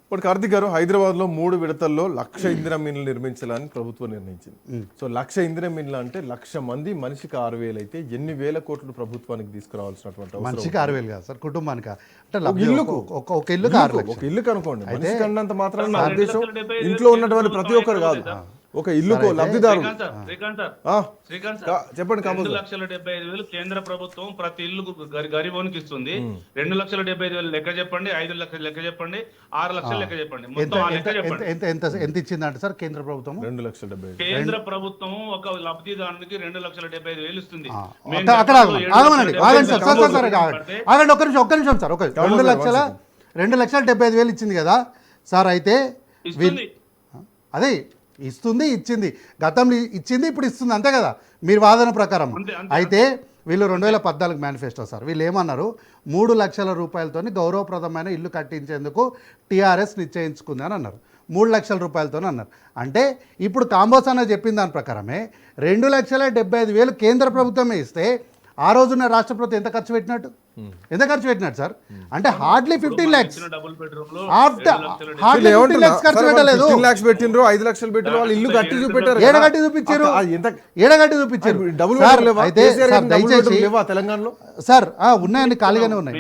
ఇప్పుడు కార్తిక్ గారు, హైదరాబాద్ లో 3 విడతల్లో 1,00,000 ఇందిరా మిన్లు నిర్మించాలని ప్రభుత్వం నిర్ణయించింది. సో 1,00,000 ఇందిరా మిన్లు అంటే 1,00,000 మంది, మనిషికి 6,000 అయితే ఎన్ని వేల కోట్లు ప్రభుత్వానికి తీసుకురావాల్సినటువంటి అవసరం? మనిషికి 6,000 కాదు సార్, కుటుంబానికి అంటే ఒక ఇల్లుకు ఒక ఇల్లుకి 6 లక్షలు. ఒక ఇల్లుకు అనుకోండి, మనిషికి అన్నంత మాత్రం నా ఉద్దేశం ఇంట్లో ఉన్నటువంటి ప్రతి ఒక్కరు కాదు, ఒక ఇల్లుకో లబ్ధిదారు. చెప్పండి. 2,75,000 కేంద్ర ప్రభుత్వం ప్రతి ఇల్లు గరీబోనికి ఇస్తుంది. 2,75,000 లెక్క చెప్పండి, 5 లక్షలు లెక్క చెప్పండి, 6 లక్షలు లెక్క చెప్పండి, ఎంత ఇచ్చిందంటే సార్ కేంద్ర ప్రభుత్వం? 2,70,000. కేంద్ర ప్రభుత్వం ఒక లబ్ధిదారునికి 2,75,000 ఇస్తుంది. అక్కడ ఆగండి ఒక్క నిమిషం సార్. 2,75,000 ఇచ్చింది కదా సార్. అయితే అదే ఇస్తుంది, ఇచ్చింది, గతంలో ఇచ్చింది, ఇప్పుడు ఇస్తుంది, అంతే కదా మీరు వాదన ప్రకారం. అయితే వీళ్ళు 2014 మేనిఫెస్టో సార్, వీళ్ళు ఏమన్నారు, 3 లక్షల రూపాయలతోని గౌరవప్రదమైన ఇల్లు కట్టించేందుకు టీఆర్ఎస్ నిశ్చయించుకుంది అని అన్నారు. 3 లక్షల రూపాయలతో అన్నారు. అంటే ఇప్పుడు కాంబోస్ అన్న చెప్పిన దాని ప్రకారమే 2,75,000 కేంద్ర ప్రభుత్వమే ఇస్తే ఆ రోజున రాష్ట్ర ప్రభుత్వం ఎంత ఖర్చు పెట్టినట్టు సార్? అంటే హార్డ్లీ 15 lakhs ఖర్చు పెట్టలేదు. 15 lakhs పెట్టిండ్రు, 5 లక్షలు పెట్టిండ్రు, వాళ్ళు ఇల్లు కట్టి చూపెట్టారు. ఏడగట్టి చూపించారు. తెలంగాణలో సార్ ఉన్నాయని ఖాళీగానే ఉన్నాయి.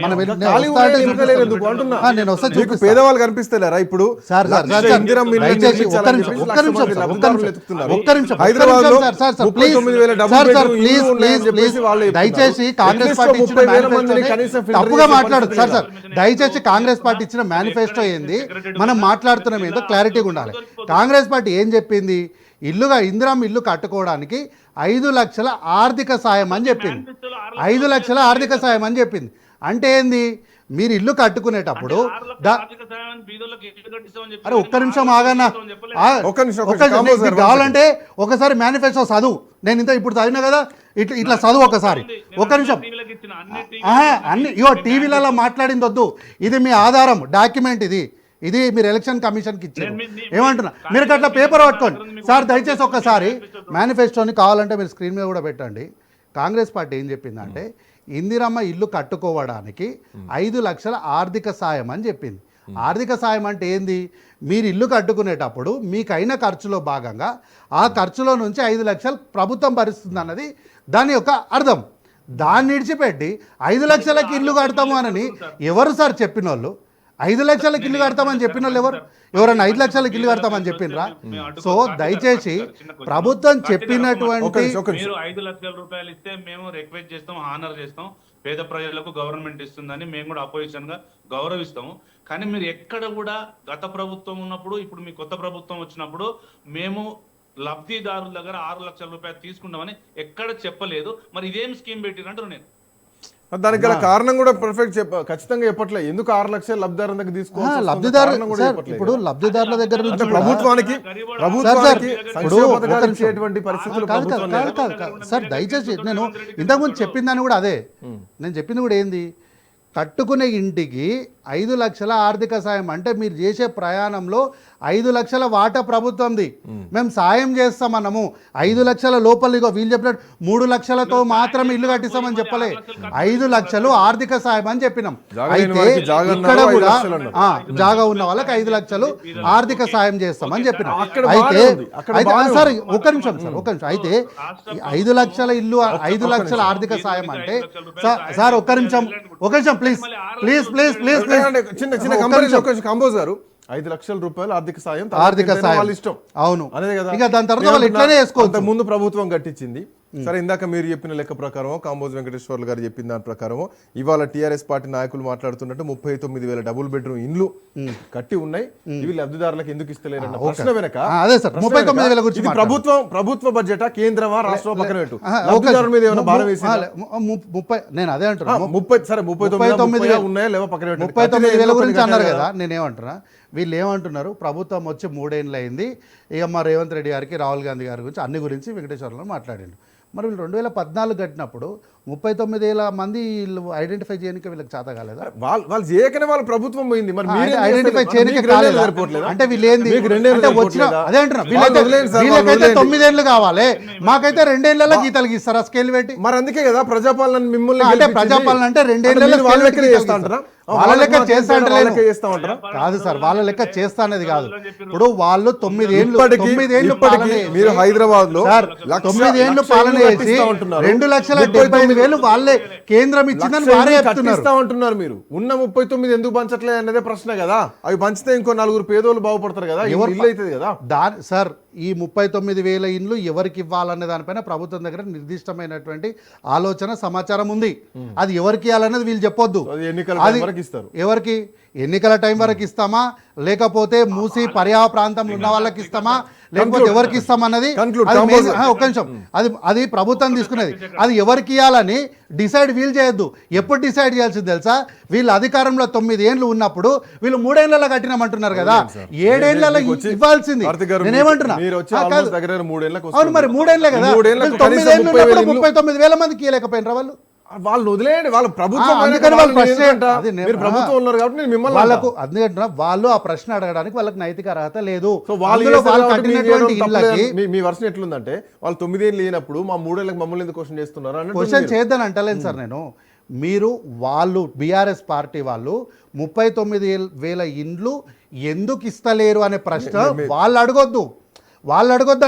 నేను వస్తా చూపిస్తా. పేదవాళ్ళు కనిపిస్తలేరా ఇప్పుడు? దయచేసి కాంగ్రెస్ పార్టీ తప్పుగా మాట్లాడదు సార్. దయచేసి కాంగ్రెస్ పార్టీ ఇచ్చిన మేనిఫెస్టో ఏంది, మనం మాట్లాడుతున్నాం ఏందో క్లారిటీగా ఉండాలి. కాంగ్రెస్ పార్టీ ఏం చెప్పింది? ఇందిరామ్మ ఇల్లు కట్టుకోవడానికి 5 లక్షల ఆర్థిక సాయం అని చెప్పింది. 5 లక్షల ఆర్థిక సాయం అని చెప్పింది. అంటే ఏంది? మీరు ఇల్లు కట్టుకునేటప్పుడు అరే ఒక్క నిమిషం ఆగన్నా, కావాలంటే ఒకసారి మేనిఫెస్టో చదువు. నేను ఇప్పుడు చదివినా కదా, ఇట్లా చదువు ఒకసారి. ఒక్క నిమిషం. అన్ని ఇగో టీవీలలో మాట్లాడింది వద్దు, ఇది మీ ఆధారం, డాక్యుమెంట్ ఇది మీరు ఎలక్షన్ కమిషన్కి ఇచ్చారు. ఏమంటున్నా, మీరు అట్లా పేపర్ పట్టుకోండి సార్. దయచేసి ఒక్కసారి మేనిఫెస్టోని కావాలంటే మీరు స్క్రీన్ మీద కూడా పెట్టండి. కాంగ్రెస్ పార్టీ ఏం చెప్పిందంటే ఇందిరమ్మ ఇల్లు కట్టుకోవడానికి 5 లక్షల ఆర్థిక సాయం అని చెప్పింది. ఆర్థిక సాయం అంటే ఏంది? మీరు ఇల్లు కట్టుకునేటప్పుడు మీకైన ఖర్చులో భాగంగా ఆ ఖర్చులో నుంచి 5 లక్షలు ప్రభుత్వం భరిస్తుంది అన్నది దాని యొక్క అర్థం. దాన్ని విడిచిపెట్టి 5 లక్షలకి ఇల్లు కడతాము అని ఎవరు సార్ చెప్పిన వాళ్ళు? 5 లక్షలకి ఇల్లు కడతామని చెప్పిన వాళ్ళు ఎవరన్నా 5 లక్షలకి ఇల్లు కడతామని చెప్పిండ్రా? సో దయచేసి ప్రభుత్వం చెప్పినటువంటి 5 లక్షల రూపాయలు ఇస్తే మేము రిక్వెస్ట్ చేస్తాం, హానర్ చేస్తాం, పేద ప్రజలకు గవర్నమెంట్ ఇస్తుందని మేము కూడా అపోజిషన్ గా గౌరవిస్తాము. కానీ మీరు ఎక్కడ కూడా గత ప్రభుత్వం ఉన్నప్పుడు, ఇప్పుడు మీ కొత్త ప్రభుత్వం వచ్చినప్పుడు మేము లబ్ధిదారుల దగ్గర 6 లక్షల రూపాయలు తీసుకుంటామని ఎక్కడ చెప్పలేదు. మరి ఇదేం స్కీమ్ పెట్టిరంటారు? నేను దానికి గల కారణం కూడా పర్ఫెక్ట్ ఖచ్చితంగా చెప్పట్లేదు. ఎందుకు 6 లక్షలు లబ్ధిదారుల దగ్గర తీసుకోవాలి? ఇప్పుడు లబ్ధిదారుల దగ్గర నుంచి ప్రభుత్వానికి సార్ దయచేసి నేను ఇంతకుముందు చెప్పిందని కూడా అదే. నేను చెప్పింది కూడా ఏంది, కట్టుకునే ఇంటికి 5 లక్షల ఆర్థిక సాయం. అంటే మీరు చేసే ప్రయాణంలో 5 లక్షల వాటా ప్రభుత్వంది. మేము సాయం చేస్తామన్నాము. 5 లక్షల లోపల వీళ్ళు చెప్పినట్టు 3 లక్షలతో మాత్రం ఇల్లు కట్టిస్తామని చెప్పలే, 5 లక్షలు ఆర్థిక సాయం అని చెప్పినాం. అయితే ఇక్కడ కూడా జాగా ఉన్న వాళ్ళకి 5 లక్షలు ఆర్థిక సాయం చేస్తామని చెప్పినాం. అయితే సార్ ఒక్క నిమిషం. అయితే 5 లక్షల ఇల్లు, 5 లక్షల ఆర్థిక సాయం అంటే సార్ ఒక్క నిమిషం ప్లీజ్ చిన్న కంపోజ్ గారు, 5 లక్షల రూపాయలు ఆర్థిక సాయం వాళ్ళ ఇష్టం. అవును, అదే కదా. ఇక దాని తర్వాత వాళ్ళు ఇట్లానే చేసుకోవచ్చు. ముందు ప్రభుత్వం కట్టించింది. సరే, ఇందాక మీరు చెప్పిన లెక్క ప్రకారం, కాంబోజ్ వెంకటేశ్వర్లు గారు చెప్పిన దాని ప్రకారం ఇవాళ టీఆర్ఎస్ పార్టీ నాయకులు మాట్లాడుతున్నట్టు 39,000 డబుల్ బెడ్రూమ్ ఇండ్లు కట్టి ఉన్నాయి. ఇవి లబ్ధిదారులకు ఎందుకు ఇస్తలేరన్న ప్రశ్న వెనక ప్రభుత్వ బడ్జెట్ కేంద్రమా రాష్ట్ర పక్కన పెట్టు, లబ్ధిదారుల మీద ఏమైనా భారం వేసి నేను అదే అంటున్నా. 39,000 ఉన్నాయా లేవా పక్కన పెట్టు. 39,000 గురించి అన్నారు కదా. నేనేమంటున్నా, వీళ్ళు ఏమంటున్నారు, ప్రభుత్వం వచ్చి 3 ఏళ్ళు అయింది, ఇక మా రేవంత్ రెడ్డి గారికి, రాహుల్ గాంధీ గారి గురించి అన్ని గురించి వెంకటేశ్వర్లో మాట్లాడిండు. మరి వీళ్ళు 2014 కట్టినప్పుడు 39,000 మంది ఐడెంటిఫై చేయడానికి వీళ్ళకి చేత కాలేదా? వాళ్ళు చేయకనే వాళ్ళ ప్రభుత్వం పోయింది. మరి ఐడెంటిఫై చేయడానికి అంటే వీళ్ళు ఏంది వచ్చిన అదే అంటున్నా, వీళ్ళకైతే 9 ఏళ్ళు కావాలి, మాకైతే 2 ఏళ్లలో గీతలు గీస్తారా స్కేల్ పెట్టి? మరి అందుకే కదా ప్రజాపాలన మిమ్మల్ని అంటే ప్రజాపాలన అంటే 2 ఏళ్ళలో వాళ్ళ లెక్క చేస్తా అంటే వాళ్ళకే చేస్తామంటారా? కాదు సార్, వాళ్ళ లెక్క చేస్తా అనేది కాదు. ఇప్పుడు వాళ్ళు 9 ఏళ్ళు ఇప్పటికీ మీరు హైదరాబాద్ లో సార్ 9 ఏళ్ళు పాలన చేసి 2,75,000 వాళ్ళే కేంద్రం ఇచ్చిందని వారే చెప్తున్నారు. అంటున్నారు. మీరు ఉన్న 39 ఎందుకు పంచట్లేదు అనేదే ప్రశ్న కదా. అవి పంచితే ఇంకో 4 పేదోళ్ళు బాగుపడతారు కదా, ఇల్లు అవుతుంది కదా. సార్ ఈ 39,000 ఇండ్లు ఎవరికి ఇవ్వాలనే దానిపైన ప్రభుత్వం దగ్గర నిర్దిష్టమైనటువంటి ఆలోచన సమాచారం ఉంది. అది ఎవరికి ఇవ్వాలనేది వీళ్ళు చెప్పొద్దు. అది ఎవరికి ఎన్నికల టైం వరకు ఇస్తామా, లేకపోతే మూసి పర్యావ ప్రాంతంలో ఉన్న వాళ్ళకి ఇస్తామా, లేకపోతే ఎవరికి ఇస్తామన్నది ఒక్క నిమిషం, అది ప్రభుత్వం తీసుకునేది. అది ఎవరికి ఇవ్వాలని డిసైడ్ వీళ్ళు చేయొద్దు. ఎప్పుడు డిసైడ్ చేయాల్సింది తెలుసా? వీళ్ళు అధికారంలో 9 ఏళ్ళు ఉన్నప్పుడు వీళ్ళు 3 ఏళ్లలో కట్టినామంటున్నారు కదా, 7 ఏళ్లలో ఇవ్వాల్సింది. నేనేమంటున్నా, అవును మరి 3 ఏళ్లే కదా, 9 ఏళ్ళు ఉన్నప్పుడు 39,000 మందికి ఇవ్వలేకపోయినరా వాళ్ళు? వాళ్ళు వదిలేయండి, వాళ్ళ ప్రభుత్వం వాళ్ళకు అందుకంటున్నా వాళ్ళు ఆ ప్రశ్న అడగడానికి వాళ్ళకి నైతిక అర్హత లేదు. మీ వర్షం ఎట్లుందంటే వాళ్ళు 9 ఏళ్ళు లేనప్పుడు మా 3 ఏళ్ళకి మమ్మల్ని ఎందుకు క్వశ్చన్ చేస్తున్నారు అని క్వశ్చన్ చేద్దాని అంటలేను సార్ నేను. మీరు వాళ్ళు బీఆర్ఎస్ పార్టీ వాళ్ళు 39,000 ఇండ్లు ఎందుకు ఇస్తలేరు అనే ప్రశ్న వాళ్ళు అడగొద్దు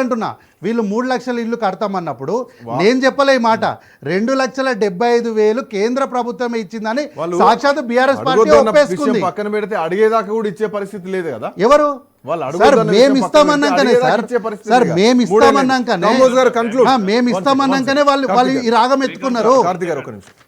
అంటున్నా. వీళ్ళు 3 లక్షల ఇల్లు కడతామన్నప్పుడు నేను చెప్పలే ఈ మాట. 2,75,000 కేంద్ర ప్రభుత్వమే ఇచ్చిందని సాక్షాత్ బీఆర్ఎస్ పార్టీ ఒప్పేసుకుంది. పక్కన పెడితే అడిగేదాకా కూడా ఇచ్చే పరిస్థితి లేదు కదా. ఎవరు సార్? మేము ఇస్తామన్నాకనే వాళ్ళు ఈ రాగం ఎత్తుకున్నారు.